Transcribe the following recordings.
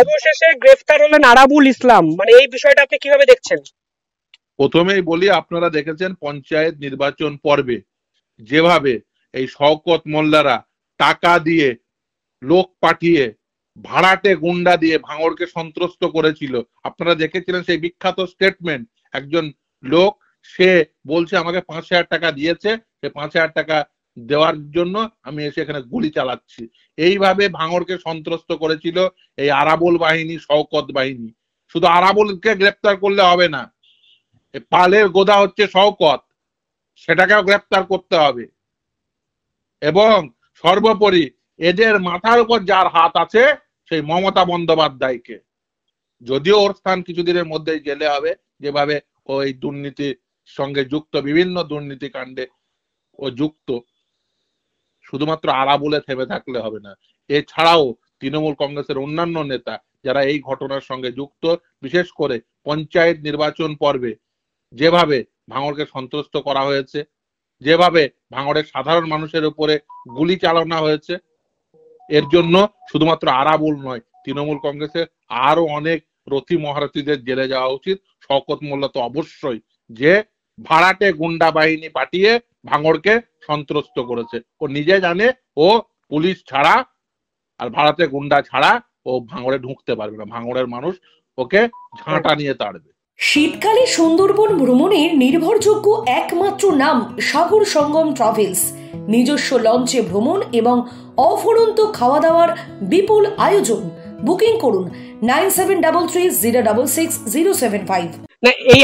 অবশেষে গ্রেফতার হলেন আরাবুল ইসলাম, মানে এই বিষয়টা আপনি কিভাবে দেখছেন? প্রথমেই বলি, আপনারা দেখেছেন পঞ্চায়েত নির্বাচন পর্বে যেভাবে এই শওকত মোল্লারা টাকা দিয়ে, লোক পাঠিয়ে, ভাড়াটে গুন্ডা দিয়ে ভাঙড়কে সন্ত্রস্ত করেছিল। আপনারা দেখেছিলেন সেই বিখ্যাত স্টেটমেন্ট। একজন লোক, সে বলছে আমাকে 5,000 টাকা দিয়েছে, সে 5,000 টাকা দেওয়ার জন্য আমি এসে এখানে গুলি চালাচ্ছি। এইভাবে ভাঙড়কে সন্ত্রস্ত করেছিল এই আরাবুল বাহিনী, শওকত বাহিনী। শুধু আরাবুলকে গ্রেপ্তার করলে হবে না, পালের গোদা হচ্ছে শওকত, সেটাকেও গ্রেপ্তার করতে হবে। এবং সর্বোপরি এদের মাথার উপর যার হাত আছে সেই মমতা বন্দ্যোপাধ্যায়কে, যদিও ওর স্থান কিছুদিনের মধ্যেই জেলে হবে, যেভাবে ওই দুর্নীতির সঙ্গে যুক্ত, বিভিন্ন দুর্নীতি কাণ্ডে ও যুক্ত। শুধুমাত্র আরাবুলে থেমে থাকলে হবে না, এছাড়াও তৃণমূল কংগ্রেসের অন্যান্য নেতা যারা এই ঘটনার সঙ্গে যুক্ত, বিশেষ করে পঞ্চায়েত নির্বাচন পর্বে যেভাবে ভাঙড়কে সন্ত্রস্ত করা হয়েছে, যেভাবে ভাঙড়ের সাধারণ মানুষের উপরে গুলি চালানো হয়েছে, এর জন্য শুধুমাত্র আরাবুল নয়, তৃণমূল কংগ্রেসের আরো অনেক রথী মহারথীদের জেলে যাওয়া উচিত। শওকত মোল্লা তো অবশ্যই, যে ভাড়াটে গুন্ডা বাহিনী পাঠিয়ে ভাঙড়কে সন্ত্রস্ত করেছে। ও নিজে জানে ও পুলিশ ছাড়া আর ভাড়াটে গুন্ডা ছাড়া ও ভাঙড়ে ঢুকতে পারবে না, ভাঙড়ের মানুষ ওকে ঝাঁটা নিয়ে তাড়বে। শীতকালে সুন্দরবন ভ্রমণের নির্ভরযোগ্য একমাত্র নাম সাগর সঙ্গম ট্রাভেলস। নিজস্ব লঞ্চে ভ্রমণ এবং অফুরন্ত খাওয়া দাওয়ার বিপুল আয়োজন। বুকিং করুন 9733066075। না, এই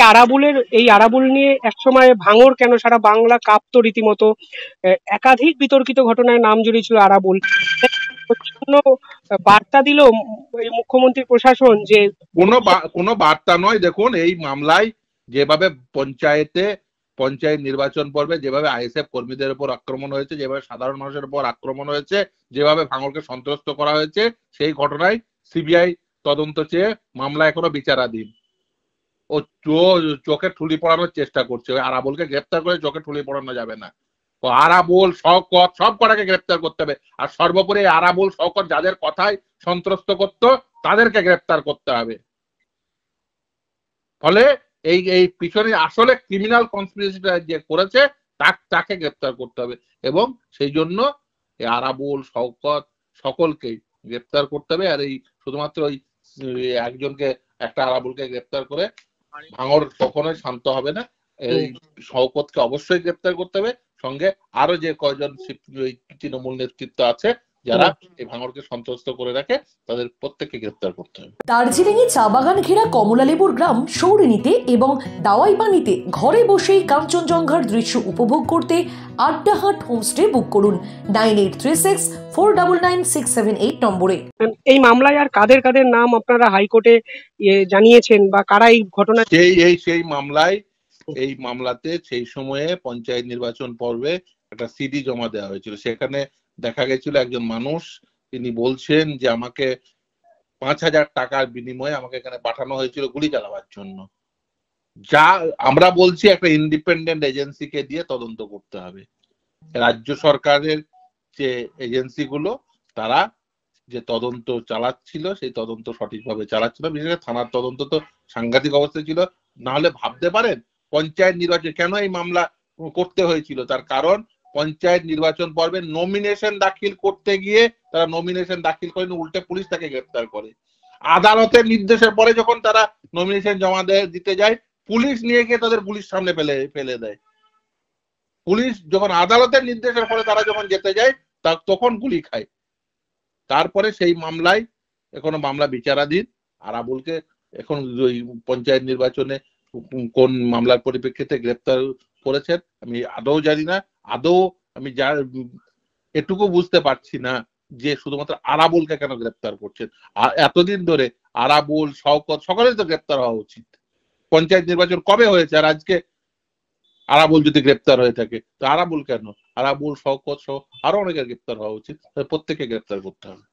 আরাবুল নিয়ে একসময় ভাঙড় কেন সারা বাংলা কাঁপতো রীতিমতো। একাধিক বিতর্কিত ঘটনায় নাম জড়িয়েছিল আরাবুল। বার্তা দিল এই মুখ্যমন্ত্রী প্রশাসন যে কোনো বার্তা নয়। দেখুন, এই মামলায় যেভাবে পঞ্চায়েত নির্বাচন পর্বে যেভাবে আইএসএফ কর্মীদের উপর আক্রমণ হয়েছে, যেভাবে সাধারণ মানুষের উপর আক্রমণ হয়েছে, যেভাবে ভাঙড়কে সন্ত্রস্ত করা হয়েছে, সেই ঘটনায় সিবিআই তদন্ত চেয়ে মামলা এখনো বিচারাধীন। ও চোখে ঠুলি পড়ানোর চেষ্টা করছে। ওই আরাবুলকে গ্রেপ্তার করে চোখে ঠুলি পড়ানো যাবে না। ও আরাবুল, শওকত, সব কটাকে গ্রেপ্তার করতে হবে। আর সর্বোপরি আরাবুল, শওকত যাদের কথায় সন্ত্রস্ত করতো তাদেরকে গ্রেপ্তার করতে হবে। ফলে এই পিছনে আসলে ক্রিমিনাল কনস্পিরেসিটা যে করেছে তাকে গ্রেপ্তার করতে হবে। এবং সেই জন্য এই আরাবুল, শওকত সকলকেই গ্রেপ্তার করতে হবে। আর এই শুধুমাত্র ওই একজনকে, একটা আরাবুলকে গ্রেপ্তার করে ভাঙড় কখনোই শান্ত হবে না। এই শওকতকে অবশ্যই গ্রেপ্তার করতে হবে, সঙ্গে আরো যে কয়জন তৃণমূল নেতৃত্ব আছে যারা এই ভাঙড়কে সন্ত্রস্ত করে রাখে, তাদের প্রত্যেককে গ্রেপ্তার করতে হবে। দার্জিলিংয়ে চা বাগান ঘেরা কমলালেবুর গ্রাম সৌরিনীতে এবং দাওয়াইপানিতে ঘরে বসেই কাঞ্চনজঙ্ঘার দৃশ্য উপভোগ করতে আড্ডাহাট হোমস্টে বুক করুন 9836499678 নম্বরে। এই মামলায় আর কাদের কাদের নাম আপনারা হাইকোর্টে জানিয়েছেন, বা কারা এই ঘটনা? এই মামলাতে সেই সময়ে পঞ্চায়েত নির্বাচন পর্বে একটা সিডি জমা দেওয়া হয়েছিল। সেখানে দেখা গেছিল একজন মানুষ, তিনি বলছেন যে আমাকে 5,000 টাকার বিনিময়ে আমাকে এখানে পাঠানো হয়েছিল গুলি চালাবার জন্য। যা আমরা বলছি, একটা ইন্ডিপেন্ডেন্ট এজেন্সিকে দিয়ে তদন্ত করতে হবে। রাজ্য সরকারের যে এজেন্সিগুলো, তারা যে তদন্ত চালাচ্ছিল সেই তদন্ত সঠিকভাবে চালাচ্ছিল। বিশেষ করে থানার তদন্ত তো সাংঘাতিক অবস্থা ছিল। না হলে ভাবতে পারেন পঞ্চায়েত নির্বাচন কেন এই মামলা করতে হয়েছিল। তার কারণ পঞ্চায়েত নির্বাচন পর্বে নমিনেশন দাখিল করতে গিয়ে তারা নমিনেশন দাখিল করেন, উল্টে পুলিশ তাকে গ্রেপ্তার করে। আদালতের নির্দেশের পরে যখন তারা নমিনেশন জমা দিতে যায়, পুলিশ নিয়ে গিয়ে তাদের পুলিশ সামনে ফেলে দেয়। পুলিশ যখন আদালতের নির্দেশের পরে তারা যখন যেতে যায়, তখন গুলি খায়। তারপরে সেই মামলায় এখনো মামলা বিচারাধীন। আরাবুলকে এখন ওই পঞ্চায়েত নির্বাচনে কোন মামলার পরিপ্রেক্ষিতে গ্রেপ্তার করেছেন আমি আদৌ জানি না। আদৌ আমি এটুকু বুঝতে পারছি না যে শুধুমাত্র আরাবুলকে কেন গ্রেপ্তার করছেন। এতদিন ধরে আরাবুল, শওকত সকলেই তো গ্রেপ্তার হওয়া উচিত। পঞ্চায়েত নির্বাচন কবে হয়েছে? আর আজকে আরাবুল যদি গ্রেপ্তার হয়ে থাকে, তো আরাবুল কেন? আরাবুল, শওকত সহ আরো অনেকের গ্রেপ্তার হওয়া উচিত। প্রত্যেককে গ্রেপ্তার করতে হবে।